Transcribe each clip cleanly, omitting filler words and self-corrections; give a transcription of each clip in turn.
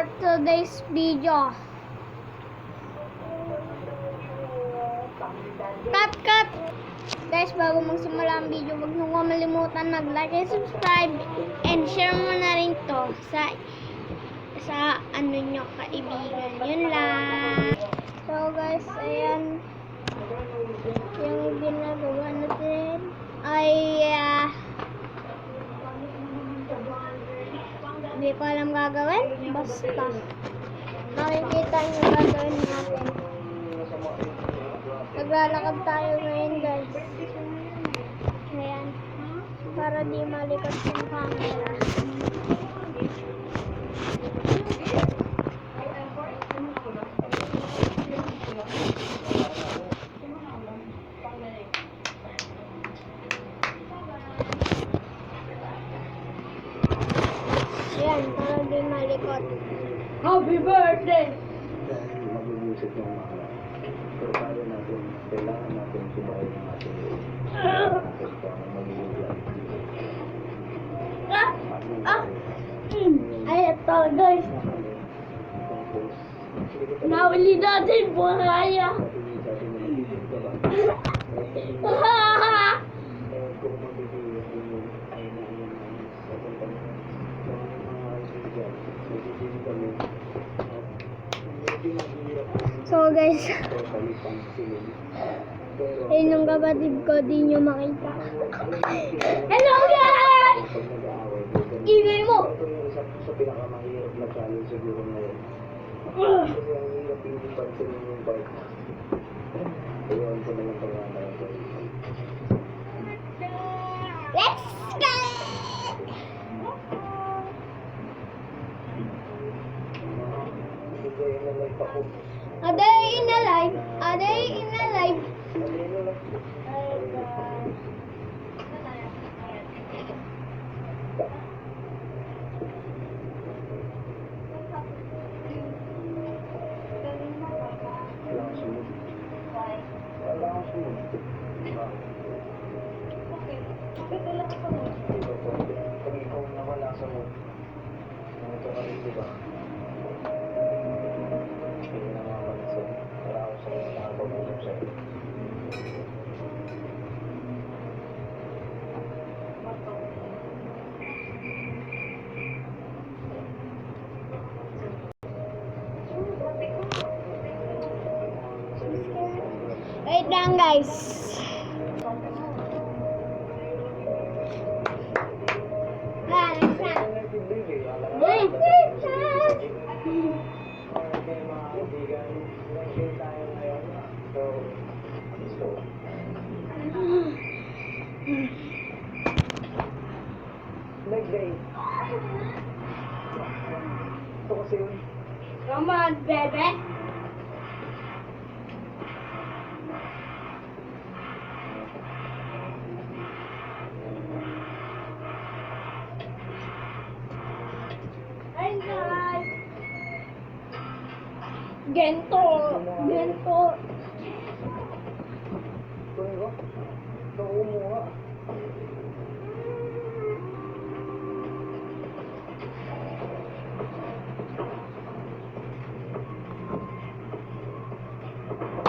start today's video. Cut! Guys, bago magsimula ang video, huwag nyo kamalimutan mag-like and subscribe and share mo na rin to sa ano nyo kaibigan. Yun lang. So guys, ayan yung ginagawa natin ay hindi ko alam gagawin, basta makikita nyo gagawin natin. Naglalakad tayo ngayon guys, ayan, para di malikot yung camera. Ayan, para di malikot. Happy birthday! Dahil mag-iisip ng mga pero tayo natin, kailangan natin subayin ang ating natin para mag-iisip. Ay, ito guys. Nauli natin buhaya. So guys, yun yung kapatid ko, di nyo makita. Hello guys! Ingay mo! Sa pinakamahirap na challenge siguro ngayon. Kasi ang hirap hindi pansinin yung bike. Ayaw ko na lang pangalan ko. Let's go! Bigay na lang pa ko. A day in a life. A day in a life. Pag ikaw nawala sa mood, ito ka rin, diba? Hindi na mamalasag. Wala ako sa'yo, nakapag-usap sa'yo. Wait lang guys. Leg day. Ito kasi yun. Come on, baby. Hi guys. Gento. Ito yun ba? Ito umuha.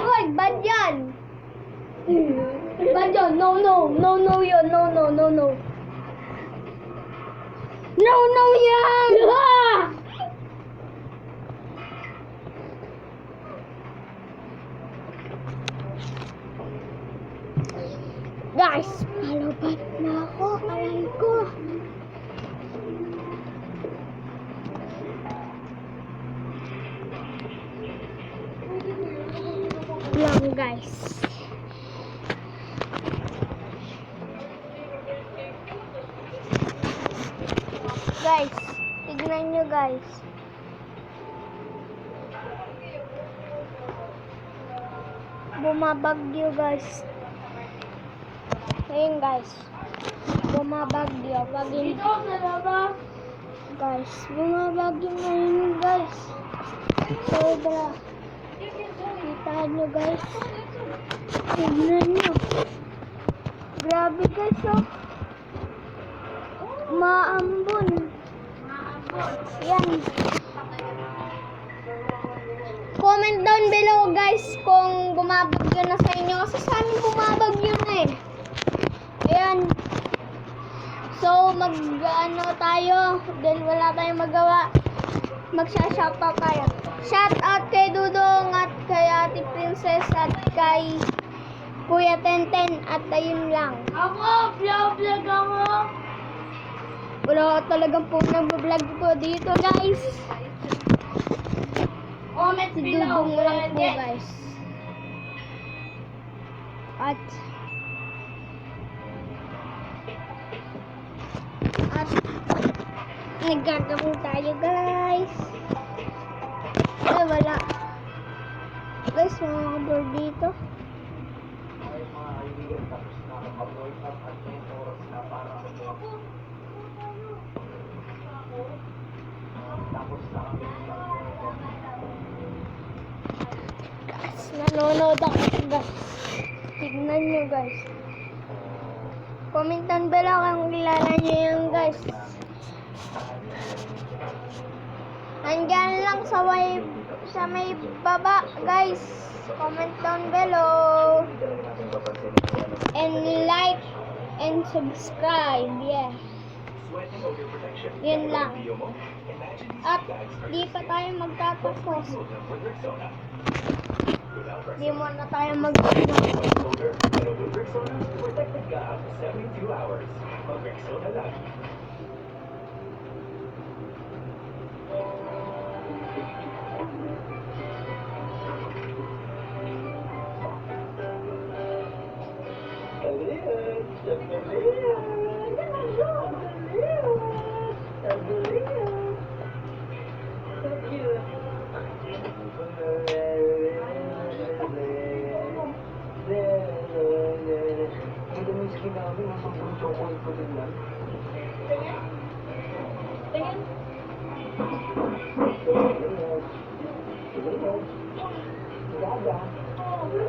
Uy, bad yan. Bad yan. No yun. No yan. Guys, palabas na ako. Aray ko. Lang guys. Guys, tignan nyo guys. Bumabagyo guys. Ayun guys. Bumabagyo. Guys, bumabagyo ngayon guys. Sobra. Kita nyo guys. Tignan nyo. Grabe guys oh. Maambon. Yan. down below guys kung bumabagyo na sa inyo. Kasi sa amin bumabagyo na eh. Ayan. So, ano tayo. Then, wala tayong magawa. Magsha-shoutout tayo. Shoutout kay Dudong at kay Ate Princess at kay Kuya Tenten. At ayun lang. Ako, vlog ako. Wala talagang po nag-vlog po dito guys. Comment Si below. Dudong lang po guys. At nagkakaroon tayo guys. Ay wala. Guys, mga board dito. Ay, mga kaibigan, tapos na ako mag-work up at may oras na para ako. Tapos na kami Guys, nanonood ako guys. Tignan nyo guys. Comment down below kung kilala nyo yan guys. Nandyan lang sa may baba guys. Comment down below. And like and subscribe. Yeah. Yun lang. At di pa tayo magtatapos. Di mo na tayo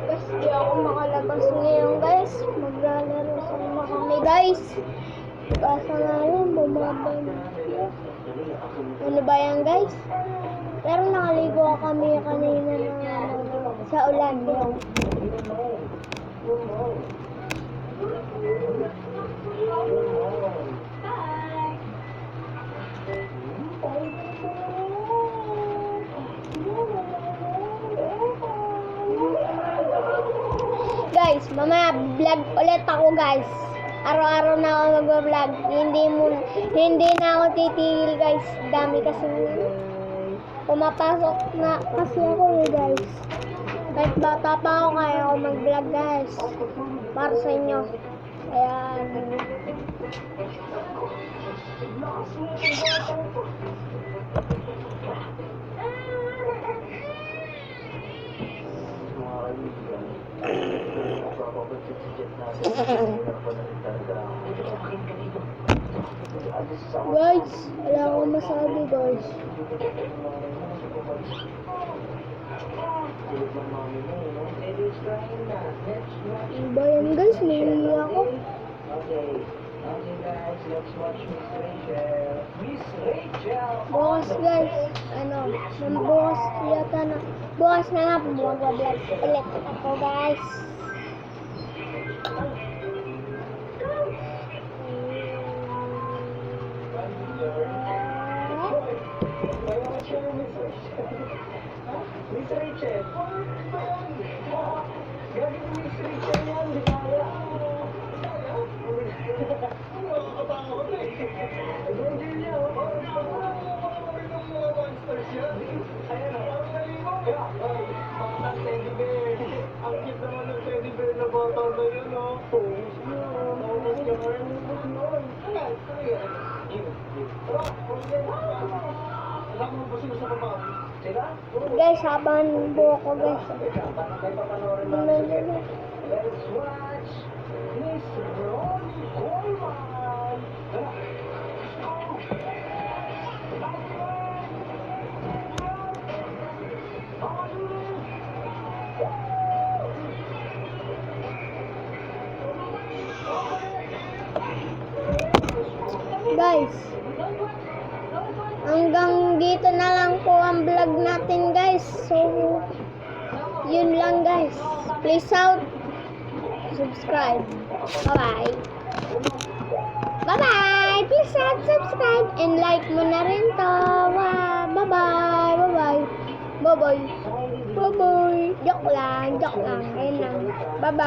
Guys, di ako makalabas ngayon guys. Maglalaro sama kami guys. Kaso nga lang, bumabagyo. Ano ba yan guys? Pero nakaligo kami kanina sa ulan. Yun. Guys, mamaya vlog ulit ako guys. Araw-araw na ako mag-vlog. Hindi na ako titigil guys. Dami kasi pumapasok na kasi ako guys. Kahit bata pa ako kaya ako mag-vlog guys. Para sa inyo. Ayan. Guys, wala akong masabi guys. Iba yan guys, naiiyak ako. Okay guys, let's watch Miss Rachel. Miss Rachel! Bukas guys, bukas yata na. Bukas na nga, mag-vlog ulit ako guys. Miss Rachel! Gagawin mo Miss Rachel yan, di kaya. Nakakatakot eh. Evangelia, ayan o. Ang teddy bear. Ang cute naman ng teddy bear na bata na yun o. Focus yun. Focus yun. Ayan, alam mo ba sino sa baba? Sila? Guys, habang buhok ko guys. Let's watch Miss Ronnie Coleman. Guys, hanggang dito na lang po ang vlog natin guys. So, Yun lang guys. Please out. Subscribe. Bye-bye. Bye-bye. Please out, subscribe. And like mo na rin to. Bye-bye. Bye-bye. Bye-bye. Bye-bye. Joke lang. Joke lang. Ayun lang. Bye-bye.